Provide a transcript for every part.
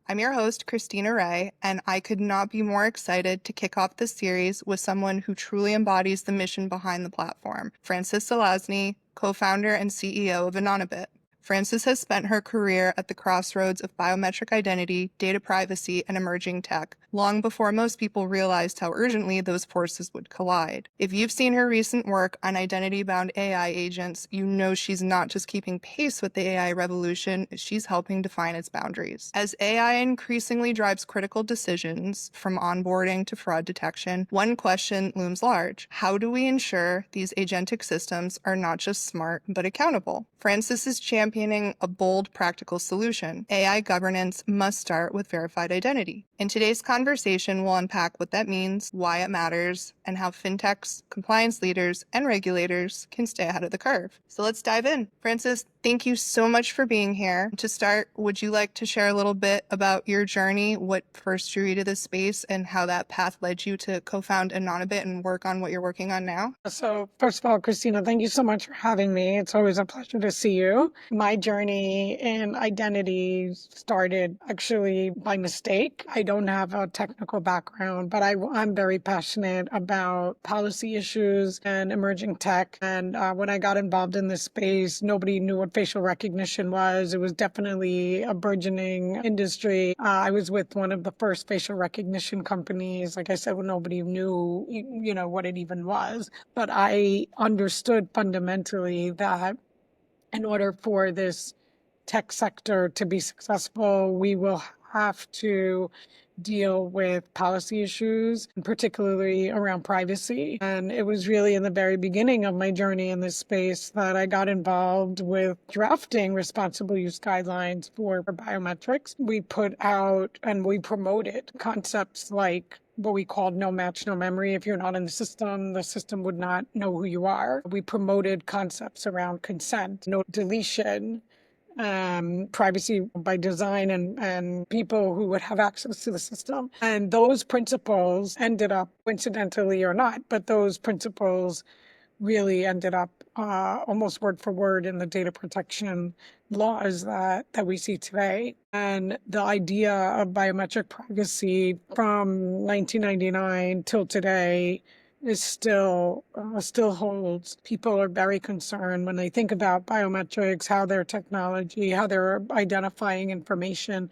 I'm your host, Christina Rea, and I could not be more excited to kick off this series with someone who truly embodies the mission behind the platform, Frances Zelazny, co-founder and CEO of Anonybit. Frances has spent her career at the crossroads of biometric identity, data privacy, and emerging tech, long before most people realized how urgently those forces would collide. If you've seen her recent work on identity-bound AI agents, you know she's not just keeping pace with the AI revolution, she's helping define its boundaries. As AI increasingly drives critical decisions, from onboarding to fraud detection, one question looms large. How do we ensure these agentic systems are not just smart, but accountable? Frances is championing a bold, practical solution. AI governance must start with verified identity. In today's conversation, we'll unpack what that means, why it matters, and how fintechs, compliance leaders, and regulators can stay ahead of the curve. So let's dive in. Frances, thank you so much for being here. To start, would you like to share a little bit about your journey, what first drew you to this space, and how that path led you to co-found Anonybit and work on what you're working on now? So first of all, Christina, thank you so much for having me. It's always a pleasure to see you. My journey in identity started actually by mistake. I don't have a technical background, but I'm very passionate about policy issues and emerging tech. And when I got involved in this space, nobody knew what facial recognition was. It was definitely a burgeoning industry. I was with one of the first facial recognition companies. Like I said, when nobody knew, what it even was. But I understood fundamentally that in order for this tech sector to be successful, we will have to deal with policy issues, and particularly around privacy. And it was really in the very beginning of my journey in this space that I got involved with drafting responsible use guidelines for biometrics. We put out and we promoted concepts like what we called no match, no memory. If you're not in the system would not know who you are. We promoted concepts around consent, no deletion, privacy by design, and people who would have access to the system. And those principles ended up, coincidentally or not, but those principles really ended up almost word for word in the data protection laws that we see today. And the idea of biometric privacy from 1999 till today is still holds. People are very concerned when they think about biometrics, how their technology, how they're identifying information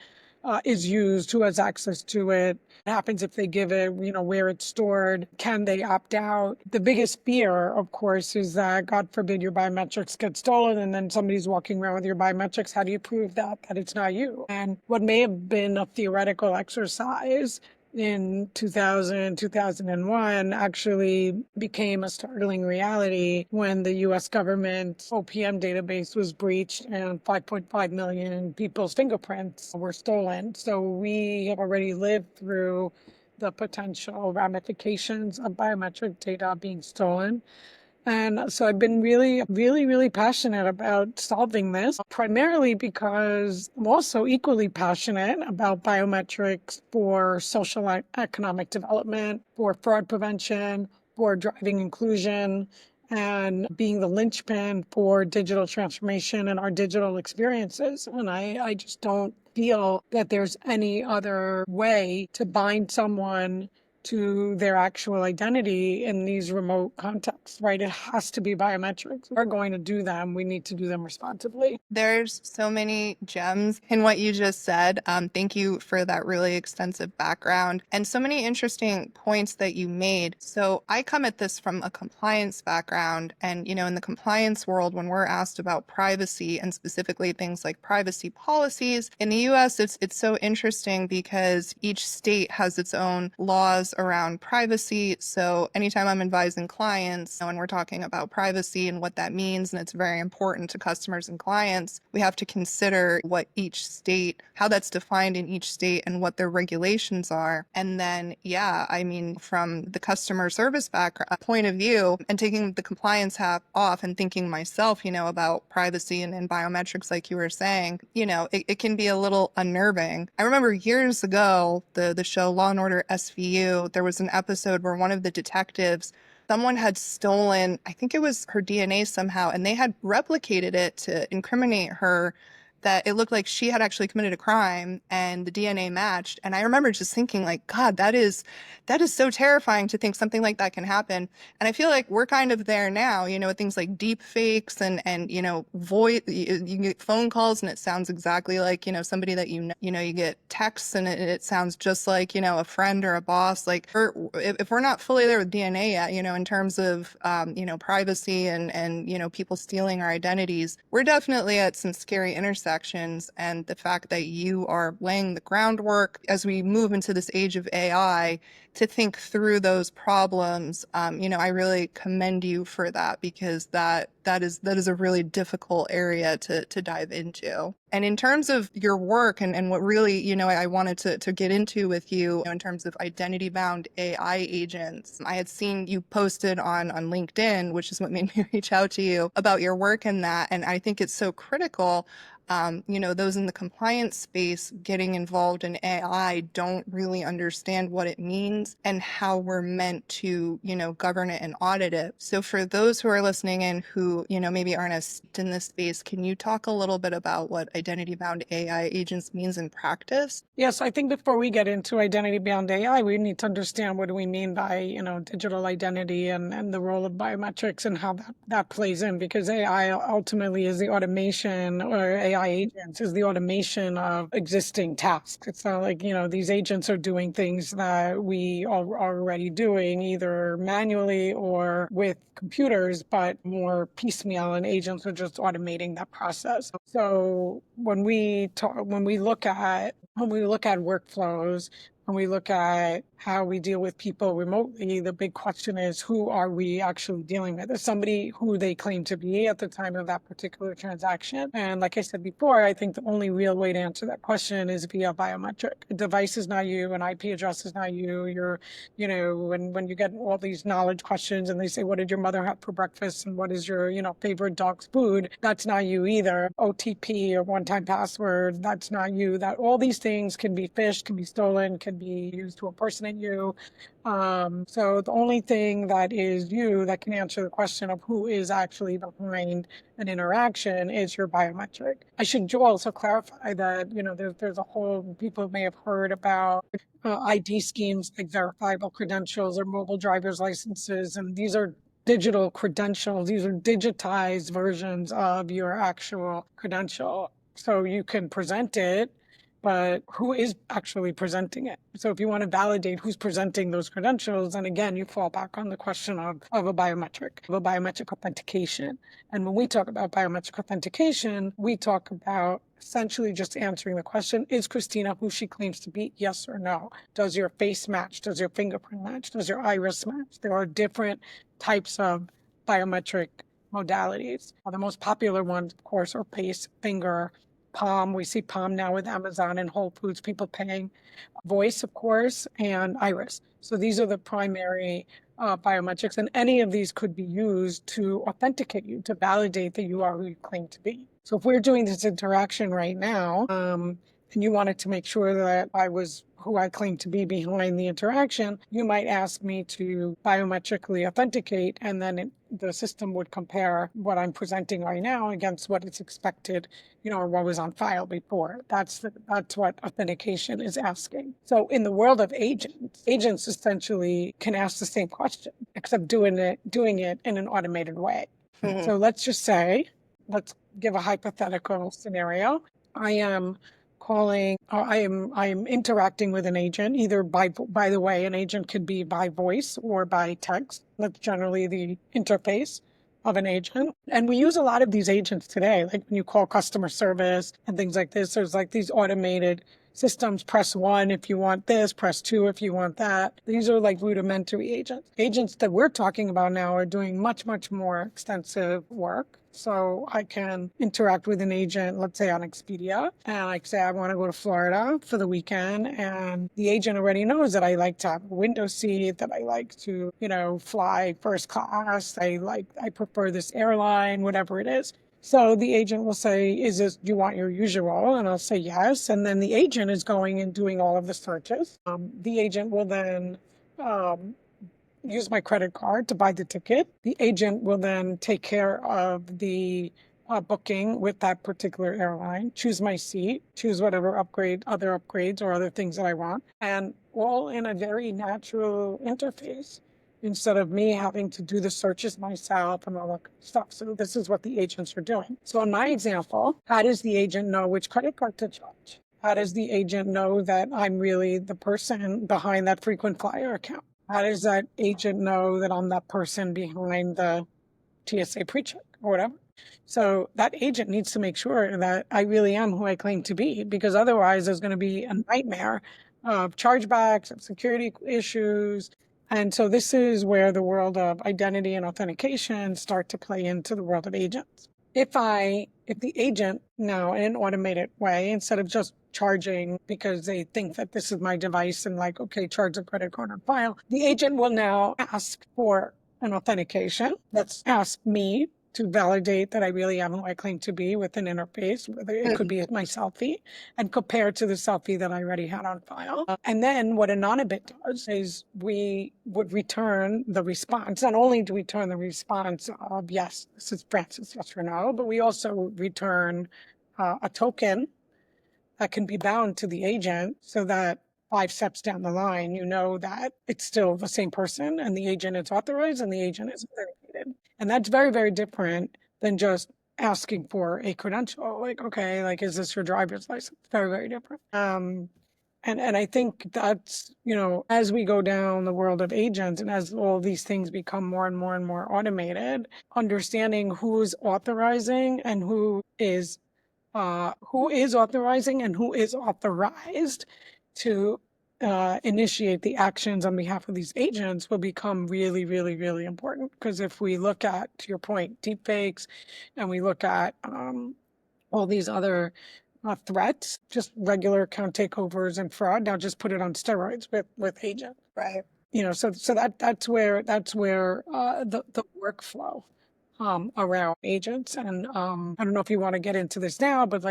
is used, who has access to it, what happens if they give it, where it's stored, can they opt out? The biggest fear, of course, is that, God forbid, your biometrics get stolen and then somebody's walking around with your biometrics. How do you prove that it's not you? And what may have been a theoretical exercise in 2001 actually became a startling reality when the US government OPM database was breached and 5.5 million people's fingerprints were stolen. So we have already lived through the potential ramifications of biometric data being stolen. And so I've been really, really, really passionate about solving this, primarily because I'm also equally passionate about biometrics for social economic development, for fraud prevention, for driving inclusion, and being the linchpin for digital transformation and our digital experiences. And I just don't feel that there's any other way to bind someone to their actual identity in these remote contexts, right? It has to be biometrics. If we're going to do them, we need to do them responsibly. There's so many gems in what you just said. Thank you for that really extensive background and so many interesting points that you made. So I come at this from a compliance background, and in the compliance world, when we're asked about privacy and specifically things like privacy policies in the US, it's so interesting because each state has its own laws around privacy. So anytime I'm advising clients and we're talking about privacy and what that means, and it's very important to customers and clients, we have to consider what each state, how that's defined in each state and what their regulations are. And then, from the customer service point of view and taking the compliance hat off and thinking myself, about privacy and biometrics, like you were saying, it can be a little unnerving. I remember years ago, the show Law and Order SVU, there was an episode where one of the detectives, someone had stolen, I think it was her DNA somehow, and they had replicated it to incriminate her that it looked like she had actually committed a crime and the DNA matched. And I remember just thinking like, God, that is so terrifying to think something like that can happen. And I feel like we're kind of there now, with things like deep fakes and voice, you get phone calls and it sounds exactly like, somebody that you get texts and it sounds just like, a friend or a boss. Like if we're not fully there with DNA yet, in terms of, privacy and, people stealing our identities, we're definitely at some scary intersections. And the fact that you are laying the groundwork as we move into this age of AI to think through those problems, I really commend you for that, because that is a really difficult area to dive into. And in terms of your work and what really, I wanted to get into with you in terms of identity bound AI agents, I had seen you posted on LinkedIn, which is what made me reach out to you about your work in that. And I think it's so critical. Those in the compliance space getting involved in AI don't really understand what it means and how we're meant to, govern it and audit it. So for those who are listening in who, maybe aren't as steeped in this space, can you talk a little bit about what identity-bound AI agents means in practice? Yes, I think before we get into identity-bound AI, we need to understand what do we mean by, digital identity and the role of biometrics and how that plays in, because AI ultimately is the automation, or AI agents is the automation of existing tasks. It's not like, these agents are doing things that we are already doing either manually or with computers, but more piecemeal, and agents are just automating that process. So when we look at workflows, when we look at how we deal with people remotely, the big question is, who are we actually dealing with? Is somebody who they claim to be at the time of that particular transaction? And like I said before, I think the only real way to answer that question is via biometric. A device is not you, an IP address is not you. When you get all these knowledge questions and they say, what did your mother have for breakfast? And what is your, favorite dog's food? That's not you either. OTP or one-time password, that's not you. That all these things can be phished, can be stolen, can be used to impersonate you. So the only thing that is you that can answer the question of who is actually behind an interaction is your biometric. I should also clarify that, there's a whole, people may have heard about ID schemes like verifiable credentials or mobile driver's licenses, and these are digital credentials. These are digitized versions of your actual credential. So you can present it, but who is actually presenting it? So if you want to validate who's presenting those credentials, then again, you fall back on the question of a biometric authentication. And when we talk about biometric authentication, we talk about essentially just answering the question, is Christina who she claims to be? Yes or no? Does your face match? Does your fingerprint match? Does your iris match? There are different types of biometric modalities. The most popular ones, of course, are face, finger, palm. We see palm now with Amazon and Whole Foods, people paying. Voice, of course, and iris. So these are the primary biometrics, and any of these could be used to authenticate you, to validate that you are who you claim to be. So if we're doing this interaction right now, and you wanted to make sure that I was who I claim to be behind the interaction, you might ask me to biometrically authenticate, and then the system would compare what I'm presenting right now against what it's expected, or what was on file before. That's what authentication is asking. So in the world of agents essentially can ask the same question, except doing it in an automated way. So let's give a hypothetical scenario. I am interacting with an agent, either by the way, an agent could be by voice or by text. That's generally the interface of an agent. And we use a lot of these agents today, like when you call customer service and things like this, there's like these automated systems. Press 1 if you want this, press 2 if you want that. These are like rudimentary agents. Agents that we're talking about now are doing much, much more extensive work. So I can interact with an agent, let's say on Expedia, and I say I want to go to Florida for the weekend, and the agent already knows that I like to have a window seat, that I like to, fly first class, I prefer this airline, whatever it is. So the agent will say, do you want your usual? And I'll say yes. And then the agent is going and doing all of the searches. The agent will then use my credit card to buy the ticket. The agent will then take care of the booking with that particular airline, choose my seat, choose whatever other upgrades or other things that I want, and all in a very natural interface instead of me having to do the searches myself and all that stuff. So this is what the agents are doing. So in my example, how does the agent know which credit card to charge? How does the agent know that I'm really the person behind that frequent flyer account? How does that agent know that I'm that person behind the TSA pre-check or whatever? So that agent needs to make sure that I really am who I claim to be, because otherwise there's going to be a nightmare of chargebacks, of security issues. And so this is where the world of identity and authentication start to play into the world of agents. If the agent now in an automated way, instead of just charging because they think that this is my device and like, okay, charge a credit card on file, the agent will now ask for an authentication. Let's ask me to validate that I really am who I claim to be with an interface, whether it could be my selfie, and compare to the selfie that I already had on file. And then what Anonybit does is we would return the response. Not only do we return the response of, yes, this is Francis, yes or no, but we also return a token that can be bound to the agent so that 5 steps down the line, you know that it's still the same person and the agent is authorized and the agent is authenticated. And that's very, very different than just asking for a credential. Like, okay, like, is this your driver's license? Very, very different. And I think that's, as we go down the world of agents and as all these things become more and more and more automated, understanding who's authorizing and who is authorizing and who is authorized to initiate the actions on behalf of these agents will become really, really, really important. Because if we look at, to your point, deepfakes, and we look at all these other threats, just regular account takeovers and fraud, now just put it on steroids with agents. Right. So that's where the workflow around agents. And I don't know if you want to get into this now, but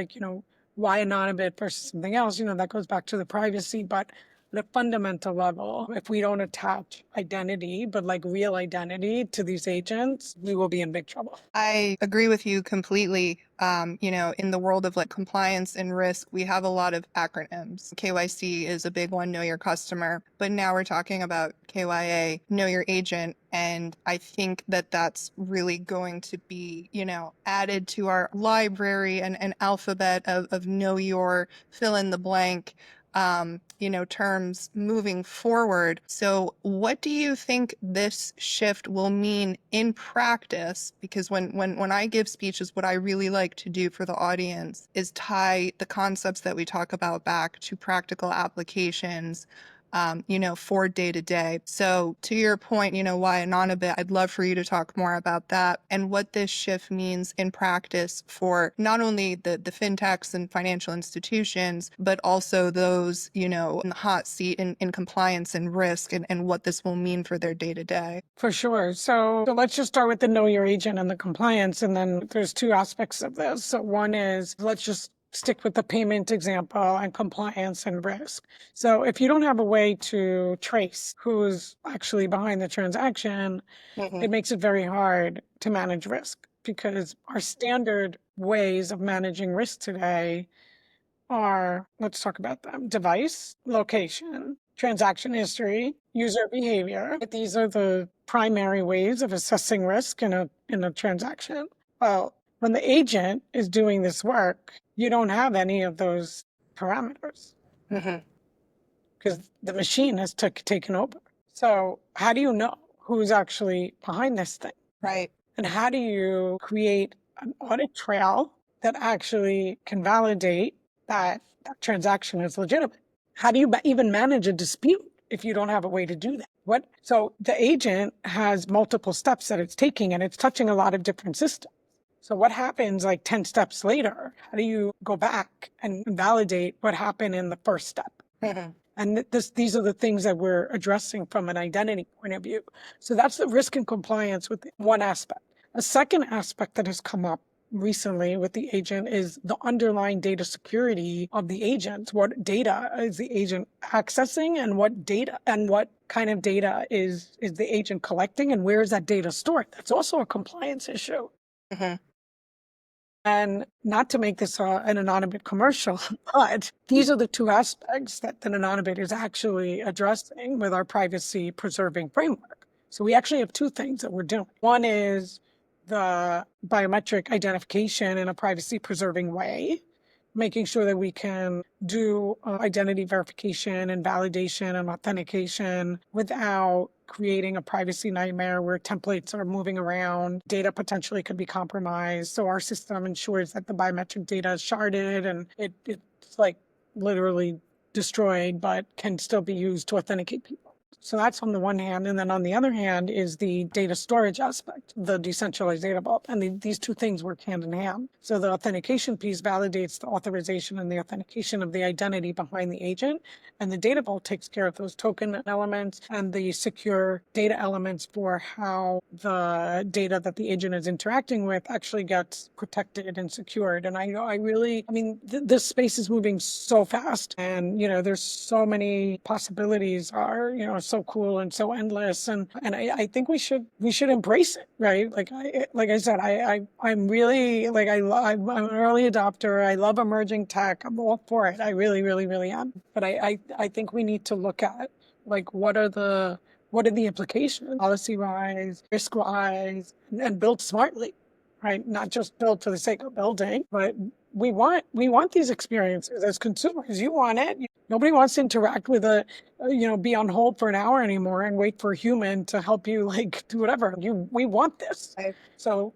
why Anonybit versus something else, that goes back to the privacy. But at a fundamental level, if we don't attach identity, but like real identity to these agents, we will be in big trouble. I agree with you completely. In the world of like compliance and risk, we have a lot of acronyms. KYC is a big one, know your customer. But now we're talking about KYA, know your agent. And I think that that's really going to be, added to our library and alphabet of know your fill in the blank terms moving forward. So what do you think this shift will mean in practice? Because when I give speeches, what I really like to do for the audience is tie the concepts that we talk about back to practical applications, for day to day. So to your point, why Anonybit, I'd love for you to talk more about that and what this shift means in practice for not only the fintechs and financial institutions, but also those, in the hot seat in compliance and risk and what this will mean for their day to day. For sure. So let's just start with the know your agent and the compliance. And then there's 2 aspects of this. So one is, let's just stick with the payment example and compliance and risk. So if you don't have a way to trace who's actually behind the transaction, it makes it very hard to manage risk, because our standard ways of managing risk today are, let's talk about them: device, location, transaction history, user behavior. These are the primary ways of assessing risk in a transaction. Well, when the agent is doing this work, you don't have any of those parameters because the machine has taken over. So how do you know who's actually behind this thing? Right. And how do you create an audit trail that actually can validate that that transaction is legitimate? How do you even manage a dispute if you don't have a way to do that? So the agent has multiple steps that it's taking, and it's touching a lot of different systems. So what happens like 10 steps later? How do you go back and validate what happened in the first step? And these are the things that we're addressing from an identity point of view. So that's the risk and compliance with one aspect. A second aspect that has come up recently with the agent is the underlying data security of the agent. What data is the agent accessing, and what data and what kind of data is the agent collecting, and where is that data stored? That's also a compliance issue. And not to make this an Anonybit commercial, but these are the two aspects that Anonybit is actually addressing with our privacy preserving framework. So we actually have two things that we're doing. One is the biometric identification in a privacy preserving way, making sure that we can do identity verification and validation and authentication without creating a privacy nightmare where templates are moving around, data potentially could be compromised. So our system ensures that the biometric data is sharded and it's like literally destroyed, but can still be used to authenticate people. So that's on the one hand. And then on the other hand is the data storage aspect, the decentralized data vault. And these two things work hand in hand. So the authentication piece validates the authorization and the authentication of the identity behind the agent. And the data vault takes care of those token elements and the secure data elements for how the data that the agent is interacting with actually gets protected and secured. And this space is moving so fast, and there's so many possibilities are so cool and so endless, and I think we should embrace it, right? Like I said, I'm really I'm an early adopter. I love emerging tech. I'm all for it. I really, really, really am. But I think we need to look at what are the implications policy wise, risk wise, and build smartly, right? Not just build for the sake of building, but we want these experiences as consumers. You want it. Nobody wants to interact with be on hold for an hour anymore and wait for a human to help you do whatever. We want this. Right. So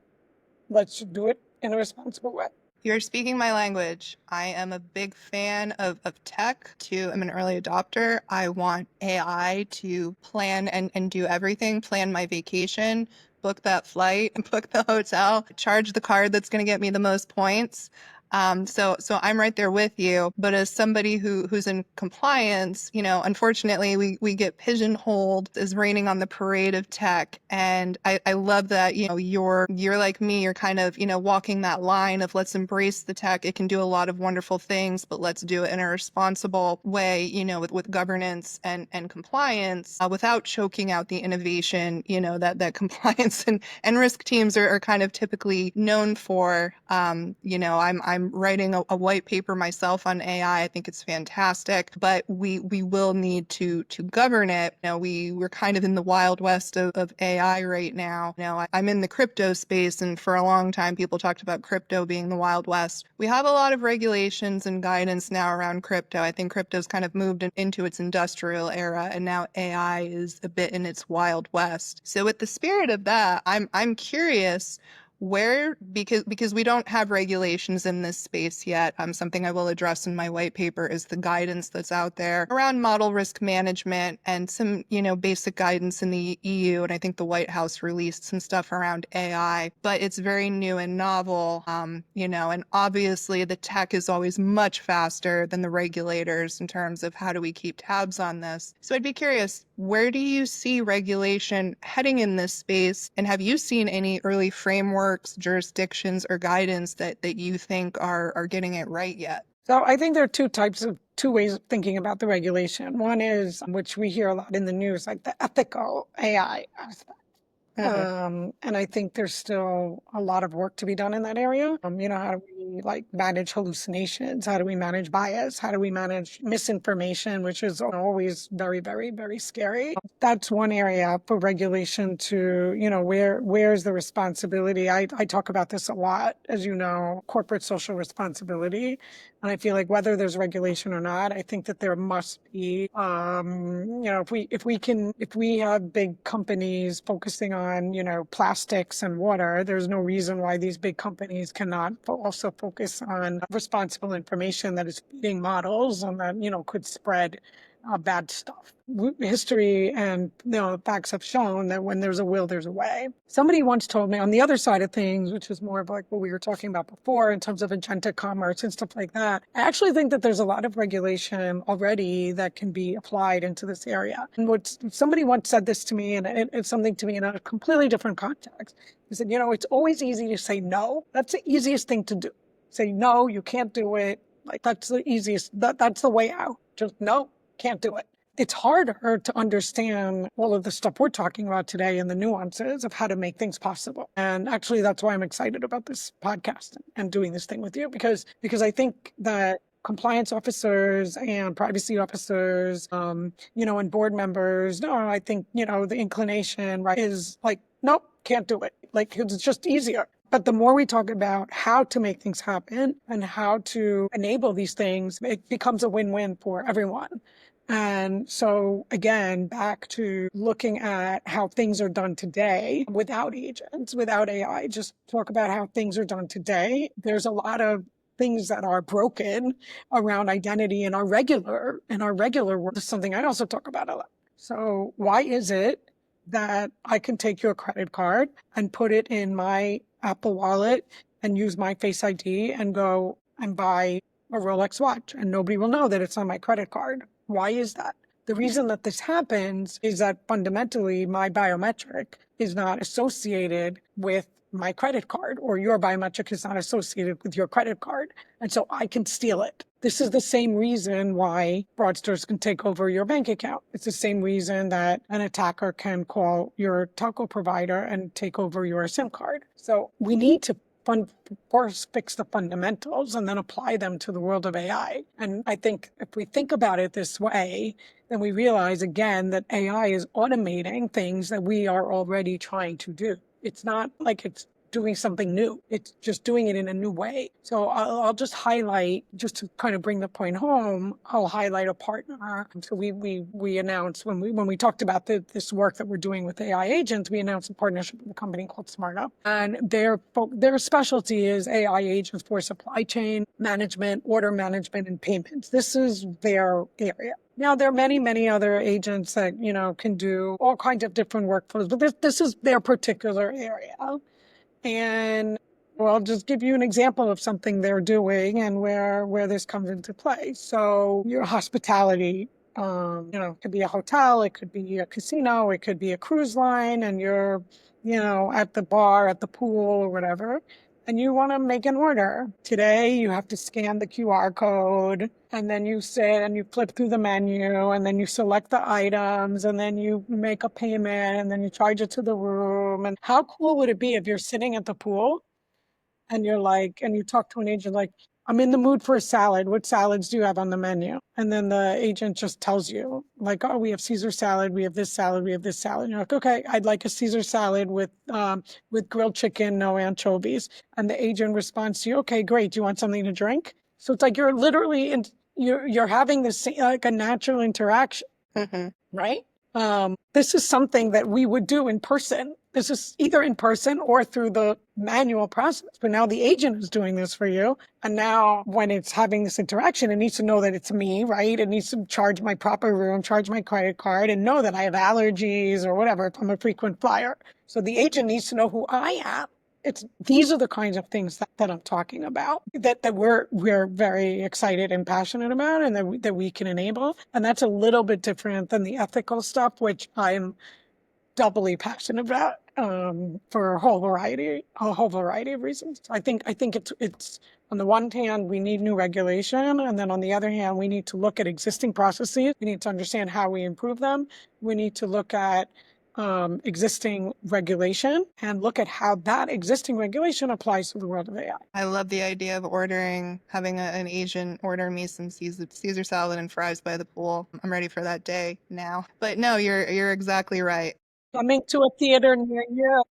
let's do it in a responsible way. You're speaking my language. I am a big fan of tech too. I'm an early adopter. I want AI to plan and do everything, plan my vacation, book that flight, book the hotel, charge the card that's going to get me the most points. So I'm right there with you. But as somebody who's in compliance, unfortunately we get pigeonholed as raining on the parade of tech. And I love that, you're like me, you're kind of, walking that line of let's embrace the tech. It can do a lot of wonderful things, but let's do it in a responsible way, with governance and compliance, without choking out the innovation, that compliance and risk teams are kind of typically known for. I'm writing a white paper myself on AI. I think it's fantastic, but we will need to govern it. We're kind of in the wild west of AI right now. I'm in the crypto space, and for a long time people talked about crypto being the wild west. We have a lot of regulations and guidance now around crypto. I think crypto's kind of moved into its industrial era, and now AI is a bit in its wild west. So with the spirit of that, I'm curious where, because we don't have regulations in this space yet. Something I will address in my white paper is the guidance that's out there around model risk management and some, basic guidance in the EU. And I think the White House released some stuff around AI, but it's very new and novel, and obviously the tech is always much faster than the regulators in terms of how do we keep tabs on this. So I'd be curious, where do you see regulation heading in this space? And have you seen any early frameworks, jurisdictions, or guidance that you think are getting it right yet? So I think there are two ways of thinking about the regulation. One is, which we hear a lot in the news, like the ethical AI aspect. And I think there's still a lot of work to be done in that area. How do we manage hallucinations? How do we manage bias? How do we manage misinformation, which is always very, very, very scary? That's one area for regulation to, where's the responsibility? I talk about this a lot, as you know, corporate social responsibility. And I feel like whether there's regulation or not, I think that there must be, if we have big companies focusing on, plastics and water, there's no reason why these big companies cannot also focus on responsible information that is feeding models and that, could spread bad stuff. History and facts have shown that when there's a will, there's a way. Somebody once told me on the other side of things, which is more of what we were talking about before in terms of agentic commerce and stuff like that, I actually think that there's a lot of regulation already that can be applied into this area. And what somebody once said this to me, and it's something to me in a completely different context. He said, it's always easy to say no. That's the easiest thing to do. Say no, you can't do it. That's the easiest. That's the way out. Just no. Can't do it. it's harder to understand all of the stuff we're talking about today and the nuances of how to make things possible. And actually, that's why I'm excited about this podcast and doing this thing with you, because I think that compliance officers and privacy officers, and board members, no, I think, the inclination, right, is like, nope, can't do it. Like, it's just easier. But the more we talk about how to make things happen and how to enable these things, it becomes a win-win for everyone. And so again, back to looking at how things are done today without agents, without AI, just talk about how things are done today. There's a lot of things that are broken around identity in our regular world. This is something I also talk about a lot. So why is it that I can take your credit card and put it in my Apple Wallet and use my Face ID and go and buy a Rolex watch and nobody will know that it's on my credit card? Why is that? The reason that this happens is that fundamentally my biometric is not associated with my credit card, or your biometric is not associated with your credit card. And so I can steal it. This is the same reason why fraudsters can take over your bank account. It's the same reason that an attacker can call your telco provider and take over your SIM card. So we need to first fix the fundamentals and then apply them to the world of AI. And I think if we think about it this way, then we realize again that AI is automating things that we are already trying to do. It's not like it's doing something new. It's just doing it in a new way. So I'll just highlight, just to kind of bring the point home, I'll highlight a partner. So we announced when we talked about this work that we're doing with AI agents, we announced a partnership with a company called SmartUp. And their specialty is AI agents for supply chain management, order management, and payments. This is their area. Now, there are many, many other agents that, can do all kinds of different workflows, but this is their particular area. And well, I'll just give you an example of something they're doing and where this comes into play. So your hospitality, it could be a hotel, it could be a casino, it could be a cruise line, and you're, at the bar, at the pool or whatever, and you want to make an order. Today, you have to scan the QR code, and then you sit and you flip through the menu, and then you select the items, and then you make a payment, and then you charge it to the room. And how cool would it be if you're sitting at the pool and you're like, and you talk to an agent like, I'm in the mood for a salad. What salads do you have on the menu? And then the agent just tells you, like, oh, we have Caesar salad, we have this salad, we have this salad. And you're like, okay, I'd like a Caesar salad with grilled chicken, no anchovies. And the agent responds to you, okay, great. Do you want something to drink? So it's like you're literally you're having this like a natural interaction, right? This is something that we would do in person. This is either in person or through the manual process. But now the agent is doing this for you. And now when it's having this interaction, it needs to know that it's me, right? It needs to charge my proper room, charge my credit card, and know that I have allergies or whatever if I'm a frequent flyer. So the agent needs to know who I am. These are the kinds of things that I'm talking about that we're very excited and passionate about, and that we can enable. And that's a little bit different than the ethical stuff, which I'm doubly passionate about for a whole variety of reasons. I think it's on the one hand we need new regulation, and then on the other hand we need to look at existing processes. We need to understand how we improve them. We need to look at existing regulation and look at how that existing regulation applies to the world of AI. I love the idea of having an agent order me some Caesar salad and fries by the pool. I'm ready for that day now. But no, you're exactly right. Coming to a theater near you.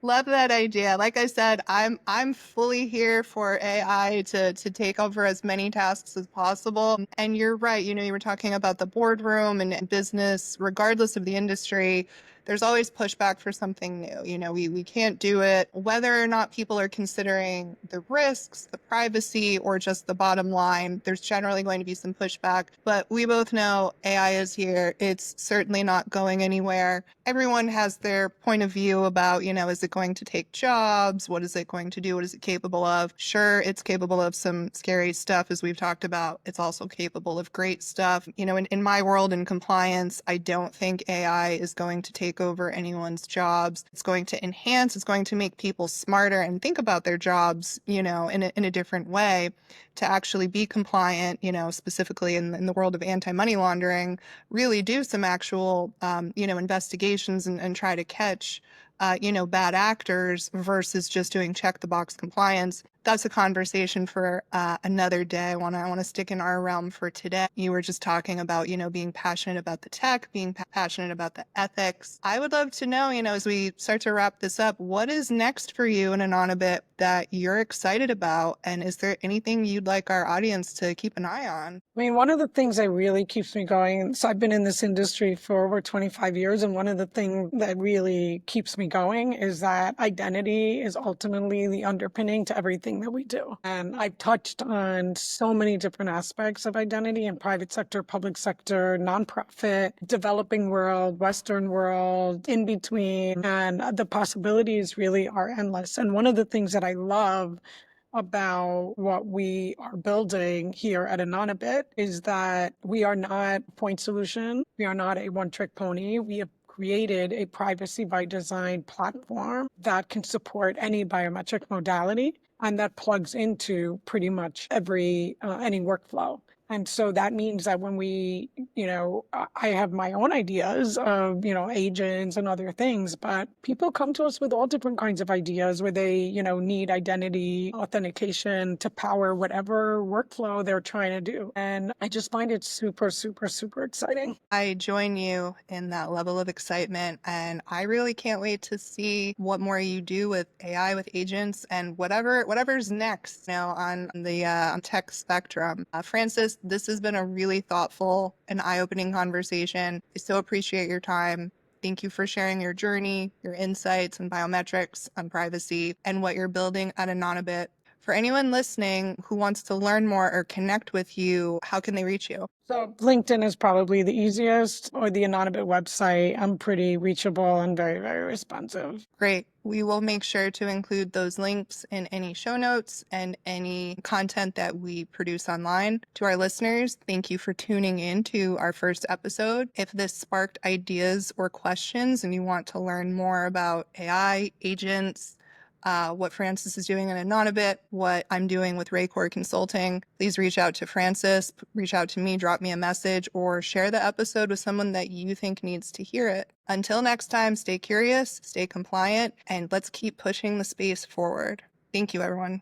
Love that idea. Like I said, I'm fully here for AI to take over as many tasks as possible. And you're right, you were talking about the boardroom and business, regardless of the industry. There's always pushback for something new. We can't do it. Whether or not people are considering the risks, the privacy, or just the bottom line, there's generally going to be some pushback. But we both know AI is here. It's certainly not going anywhere. Everyone has their point of view about, is it going to take jobs? What is it going to do? What is it capable of? Sure, it's capable of some scary stuff, as we've talked about. It's also capable of great stuff. In my world in compliance, I don't think AI is going to take take over anyone's jobs. It's going to enhance, it's going to make people smarter and think about their jobs, in a different way to actually be compliant, specifically in the world of anti-money laundering, really do some actual, investigations and try to catch bad actors versus just doing check the box compliance. That's a conversation for another day. I want to stick in our realm for today. You were just talking about, being passionate about the tech, being passionate about the ethics. I would love to know, as we start to wrap this up, what is next for you in Anonybit that you're excited about? And is there anything you'd like our audience to keep an eye on? I mean, one of the things that really keeps me going, so I've been in this industry for over 25 years, and one of the things that really keeps me going is that identity is ultimately the underpinning to everything that we do. And I've touched on so many different aspects of identity in private sector, public sector, nonprofit, developing world, Western world, in between, and the possibilities really are endless. And one of the things that I love about what we are building here at Anonybit is that we are not a point solution. We are not a one-trick pony. We have created a privacy by design platform that can support any biometric modality and that plugs into pretty much any workflow. And so that means that when I have my own ideas of, agents and other things, but people come to us with all different kinds of ideas where they, need identity authentication to power whatever workflow they're trying to do. And I just find it super, super, super exciting. I join you in that level of excitement, and I really can't wait to see what more you do with AI, with agents, and whatever's next now on the on tech spectrum. Frances, this has been a really thoughtful and eye-opening conversation. I so appreciate your time. Thank you for sharing your journey, your insights on biometrics, on privacy, and what you're building at Anonybit. For anyone listening who wants to learn more or connect with you, how can they reach you? So LinkedIn is probably the easiest, or the Anonybit website. I'm pretty reachable and very, very responsive. Great. We will make sure to include those links in any show notes and any content that we produce online. To our listeners, thank you for tuning in to our first episode. If this sparked ideas or questions and you want to learn more about AI, agents, what Frances is doing in Anonybit, what I'm doing with RayCor Consulting, please reach out to Frances, reach out to me, drop me a message, or share the episode with someone that you think needs to hear it. Until next time, stay curious, stay compliant, and let's keep pushing the space forward. Thank you, everyone.